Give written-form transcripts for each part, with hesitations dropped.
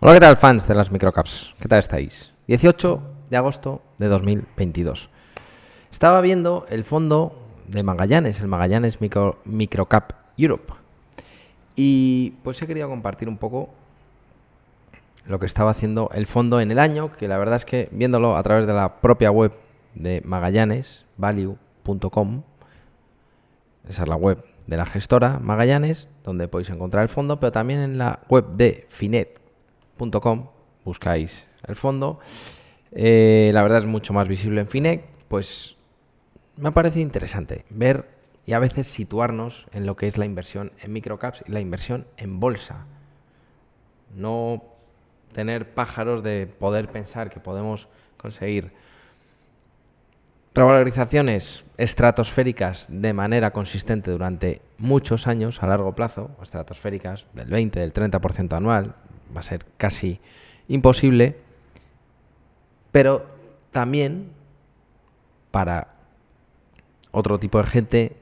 Hola, ¿qué tal, fans de las microcaps? ¿Qué tal estáis? 18 de agosto de 2022. Estaba viendo el fondo de Magallanes, el Magallanes Microcap Europe. Y pues he querido compartir un poco lo que estaba haciendo el fondo en el año, que la verdad es que viéndolo a través de la propia web de Magallanes, value.com, esa es la web de la gestora Magallanes, donde podéis encontrar el fondo, pero también en la web de finet.com buscáis el fondo. La verdad es mucho más visible en Finet. Pues me parece interesante ver y a veces situarnos en lo que es la inversión en microcaps y la inversión en bolsa. No tener pájaros de poder pensar que podemos conseguir revalorizaciones estratosféricas de manera consistente durante muchos años a largo plazo, estratosféricas del 20, del 30% anual, va a ser casi imposible, pero también para otro tipo de gente,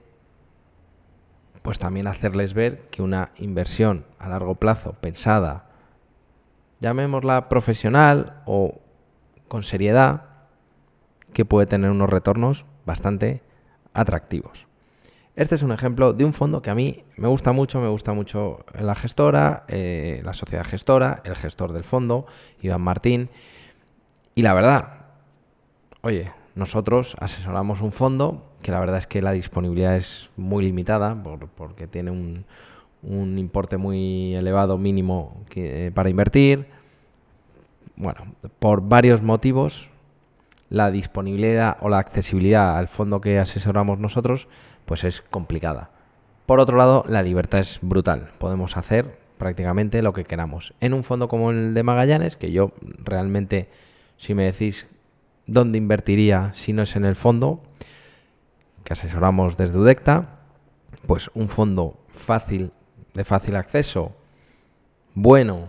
pues también hacerles ver que una inversión a largo plazo pensada, llamémosla profesional o con seriedad, que puede tener unos retornos bastante atractivos. Este es un ejemplo de un fondo que a mí me gusta mucho la gestora, la sociedad gestora, el gestor del fondo, Iván Martín. Y la verdad, oye, nosotros asesoramos un fondo que la verdad es que la disponibilidad es muy limitada porque tiene un importe muy elevado mínimo para invertir. Bueno, por varios motivos, la disponibilidad o la accesibilidad al fondo que asesoramos nosotros pues es complicada. Por otro lado, la libertad es brutal. Podemos hacer prácticamente lo que queramos. En un fondo como el de Magallanes, que yo realmente, si me decís dónde invertiría si no es en el fondo que asesoramos desde Udecta, pues un fondo fácil, de fácil acceso, bueno,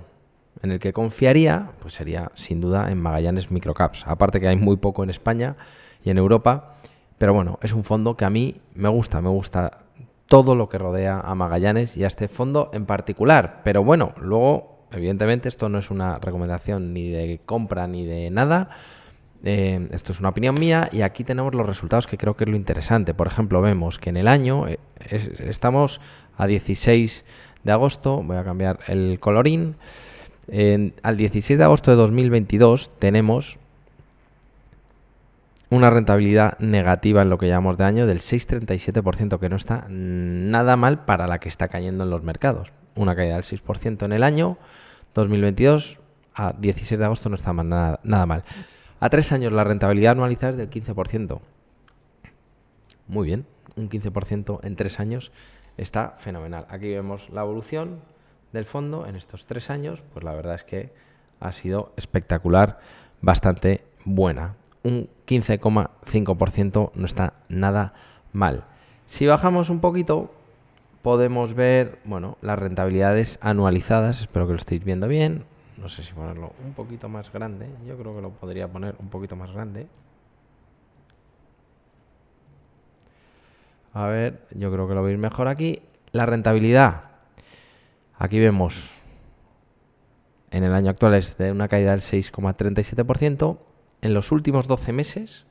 en el que confiaría, pues sería sin duda en Magallanes Microcaps. Aparte que hay muy poco en España y en Europa, pero bueno, es un fondo que a mí me gusta todo lo que rodea a Magallanes y a este fondo en particular. Pero bueno, luego, evidentemente, esto no es una recomendación ni de compra ni de nada. Esto es una opinión mía y aquí tenemos los resultados que creo que es lo interesante. Por ejemplo, vemos que en el año estamos a 16 de agosto, voy a cambiar el colorín. Al 16 de agosto de 2022 tenemos una rentabilidad negativa en lo que llamamos de año del 6,37%, que no está nada mal para la que está cayendo en los mercados. Una caída del 6% en el año 2022 a 16 de agosto no está nada mal. A 3 años la rentabilidad anualizada es del 15%. Muy bien, un 15% en 3 años está fenomenal. Aquí vemos la evolución del fondo en estos 3 años, pues la verdad es que ha sido espectacular, bastante buena. Un 15,5% no está nada mal. Si bajamos un poquito, podemos ver, bueno, las rentabilidades anualizadas, espero que lo estéis viendo bien. No sé si ponerlo un poquito más grande, yo creo que lo podría poner un poquito más grande. A ver, yo creo que lo veis mejor aquí. La rentabilidad, aquí vemos, en el año actual es de una caída del 6,37%. En los últimos 12 meses,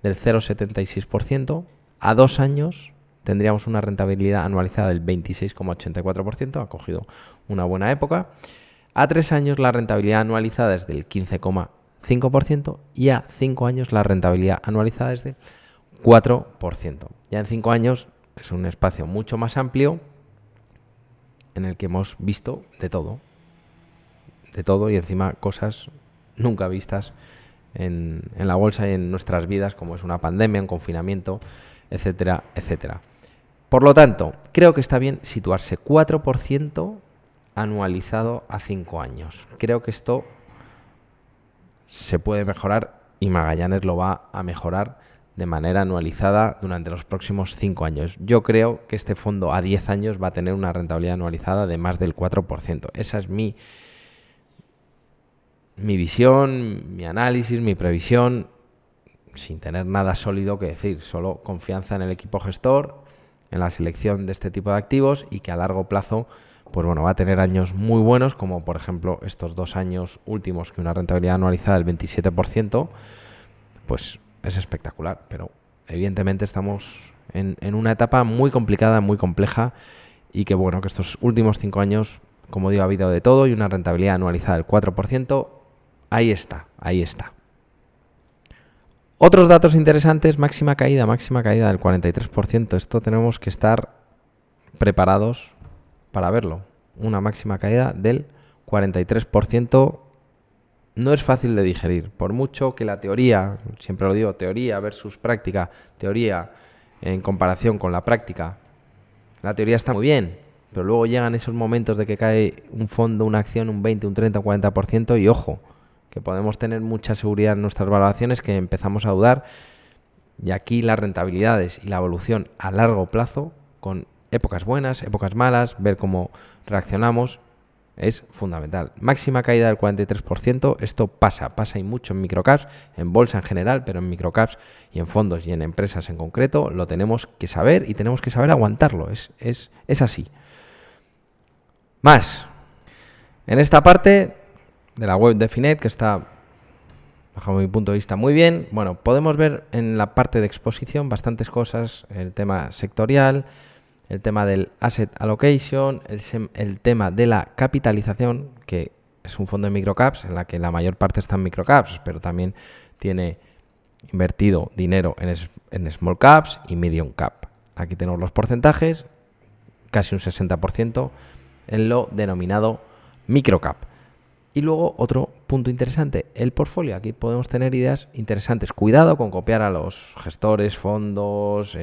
del 0,76%. A 2 años tendríamos una rentabilidad anualizada del 26,84%. Ha cogido una buena época. A 3 años la rentabilidad anualizada es del 15,5% y a 5 años la rentabilidad anualizada es del 4%. Ya en 5 años es un espacio mucho más amplio en el que hemos visto de todo y encima cosas nunca vistas en la bolsa y en nuestras vidas, como es una pandemia, un confinamiento, etcétera, etcétera. Por lo tanto, creo que está bien situarse 4% anualizado a 5 años. Creo que esto se puede mejorar y Magallanes lo va a mejorar de manera anualizada durante los próximos 5 años. Yo creo que este fondo a 10 años va a tener una rentabilidad anualizada de más del 4%. Esa es mi visión, mi análisis, mi previsión, sin tener nada sólido que decir, solo confianza en el equipo gestor, en la selección de este tipo de activos y que a largo plazo pues bueno, va a tener años muy buenos, como por ejemplo estos 2 años últimos, que una rentabilidad anualizada del 27%, pues es espectacular. Pero evidentemente estamos en una etapa muy complicada, muy compleja, y que bueno, que estos últimos 5 años, como digo, ha habido de todo y una rentabilidad anualizada del 4%, ahí está. Otros datos interesantes: máxima caída del 43%. Esto tenemos que estar preparados para verlo. Una máxima caída del 43% no es fácil de digerir. Por mucho que la teoría, siempre lo digo, teoría versus práctica, teoría en comparación con la práctica, la teoría está muy bien, pero luego llegan esos momentos de que cae un fondo, una acción, un 20, un 30, un 40%, y ojo, que podemos tener mucha seguridad en nuestras valoraciones, que empezamos a dudar. Y aquí las rentabilidades y la evolución a largo plazo, con épocas buenas, épocas malas, ver cómo reaccionamos, es fundamental. Máxima caída del 43%, esto pasa y mucho en microcaps, en bolsa en general, pero en microcaps y en fondos y en empresas en concreto, lo tenemos que saber y tenemos que saber aguantarlo, es así. Más, en esta parte de la web de Finet, que está, bajo mi punto de vista, muy bien, bueno, podemos ver en la parte de exposición bastantes cosas: el tema sectorial, el tema del asset allocation, el tema de la capitalización, que es un fondo de microcaps en la que la mayor parte está en microcaps, pero también tiene invertido dinero en small caps y medium cap. Aquí tenemos los porcentajes, casi un 60% en lo denominado microcap. Y luego otro punto interesante, el portfolio. Aquí podemos tener ideas interesantes. Cuidado con copiar a los gestores, fondos,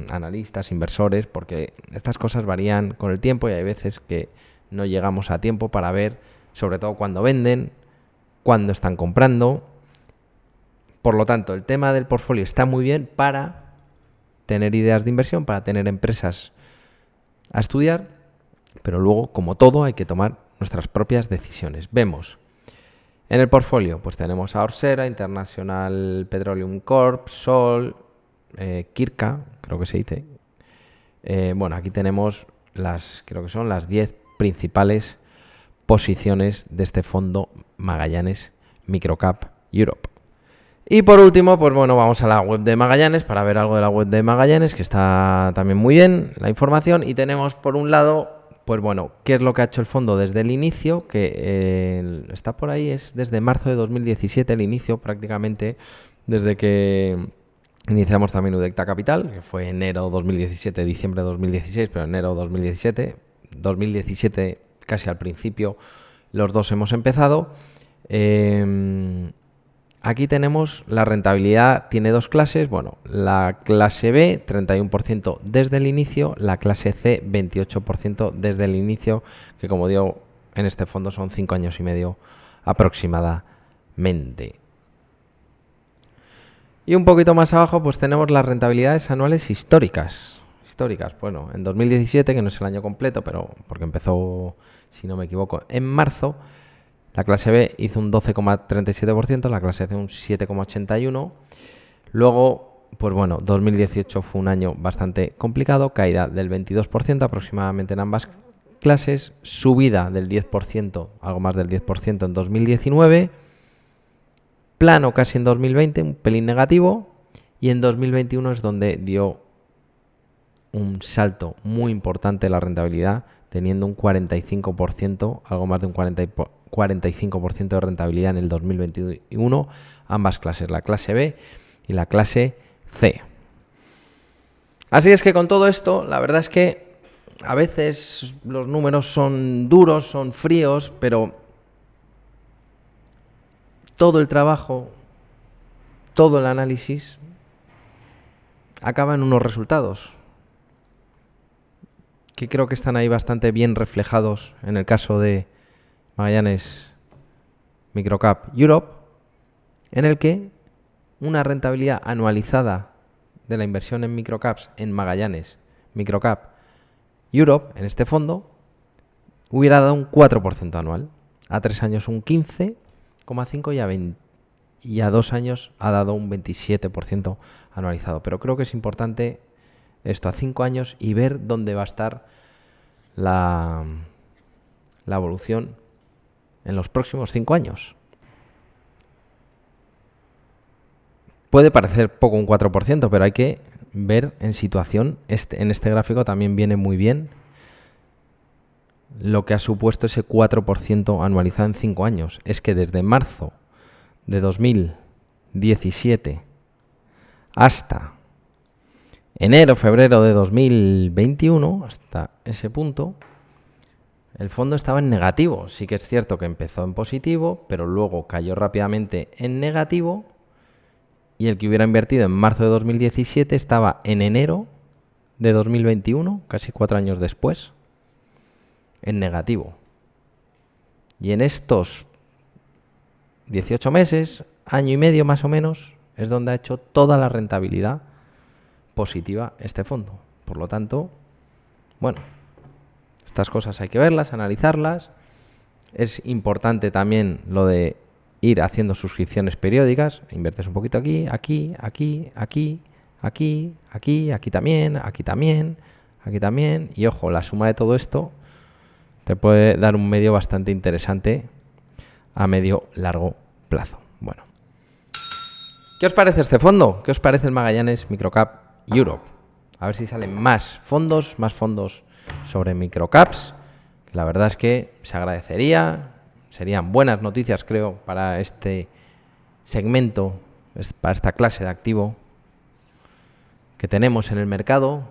analistas, inversores, porque estas cosas varían con el tiempo y hay veces que no llegamos a tiempo para ver, sobre todo cuando venden, cuando están comprando. Por lo tanto, el tema del portfolio está muy bien para tener ideas de inversión, para tener empresas a estudiar, pero luego, como todo, hay que tomar nuestras propias decisiones. Vemos en el portfolio, pues tenemos a Orsera, International Petroleum Corp, Sol, Kirka, creo que se dice. Bueno, aquí tenemos creo que son las 10 principales posiciones de este fondo Magallanes Microcap Europe. Y por último, pues bueno, vamos a la web de Magallanes para ver algo de la web de Magallanes, que está también muy bien la información. Y tenemos por un lado, pues bueno, ¿qué es lo que ha hecho el fondo desde el inicio? Que está por ahí, es desde marzo de 2017 el inicio, prácticamente desde que iniciamos también Udecta Capital, que fue enero 2017, diciembre 2016, pero enero 2017 casi al principio, los dos hemos empezado. Aquí tenemos la rentabilidad, tiene dos clases. Bueno, la clase B, 31% desde el inicio, la clase C, 28% desde el inicio, que como digo, en este fondo son 5 años y medio aproximadamente. Y un poquito más abajo, pues tenemos las rentabilidades anuales históricas. Bueno, en 2017, que no es el año completo, pero porque empezó, si no me equivoco, en marzo, la clase B hizo un 12,37%, la clase C un 7,81%. Luego, pues bueno, 2018 fue un año bastante complicado, caída del 22% aproximadamente en ambas clases, subida del 10%, algo más del 10% en 2019, plano casi en 2020, un pelín negativo, y en 2021 es donde dio un salto muy importante la rentabilidad, teniendo un 45%, algo más de un 45% de rentabilidad en el 2021, ambas clases, la clase B y la clase C. Así es que con todo esto, la verdad es que a veces los números son duros, son fríos, pero todo el trabajo, todo el análisis acaba en unos resultados que creo que están ahí bastante bien reflejados en el caso de Magallanes Microcap Europe, en el que una rentabilidad anualizada de la inversión en microcaps en Magallanes Microcap Europe, en este fondo, hubiera dado un 4% anual. A 3 años un 15,5% y a 2 años ha dado un 27% anualizado. Pero creo que es importante esto a 5 años y ver dónde va a estar la evolución en los próximos 5 años. Puede parecer poco un 4%, pero hay que ver en situación, en este gráfico también viene muy bien lo que ha supuesto ese 4% anualizado en 5 años. Es que desde marzo de 2017 hasta enero, febrero de 2021, hasta ese punto, el fondo estaba en negativo. Sí que es cierto que empezó en positivo, pero luego cayó rápidamente en negativo. Y el que hubiera invertido en marzo de 2017 estaba en enero de 2021, casi 4 años después, en negativo. Y en estos 18 meses, año y medio más o menos, es donde ha hecho toda la rentabilidad positiva este fondo. Por lo tanto, bueno, estas cosas hay que verlas, analizarlas. Es importante también lo de ir haciendo suscripciones periódicas. Inviertes un poquito aquí, aquí, aquí, aquí, aquí, aquí, aquí también, aquí también, aquí también. Y ojo, la suma de todo esto te puede dar un medio bastante interesante a medio largo plazo. Bueno, ¿qué os parece este fondo? ¿Qué os parece el Magallanes Microcap Europe? A ver si salen más fondos sobre microcaps. La verdad es que se agradecería. Serían buenas noticias, creo, para este segmento, para esta clase de activo que tenemos en el mercado.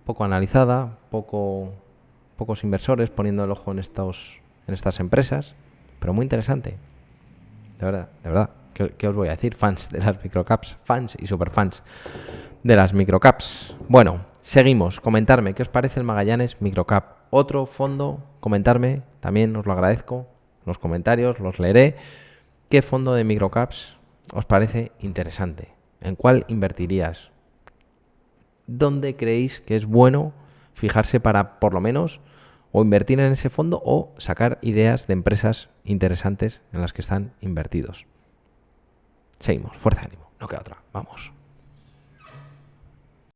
Poco analizada, pocos inversores poniendo el ojo en estas empresas, pero muy interesante. De verdad. ¿Qué os voy a decir? Fans de las microcaps, fans y superfans de las microcaps. Bueno, seguimos. Comentarme qué os parece el Magallanes Microcap. Otro fondo, comentarme, también os lo agradezco. En los comentarios los leeré. ¿Qué fondo de microcaps os parece interesante? ¿En cuál invertirías? ¿Dónde creéis que es bueno fijarse para, por lo menos, o invertir en ese fondo o sacar ideas de empresas interesantes en las que están invertidos? Seguimos, fuerza, ánimo, no queda otra, vamos.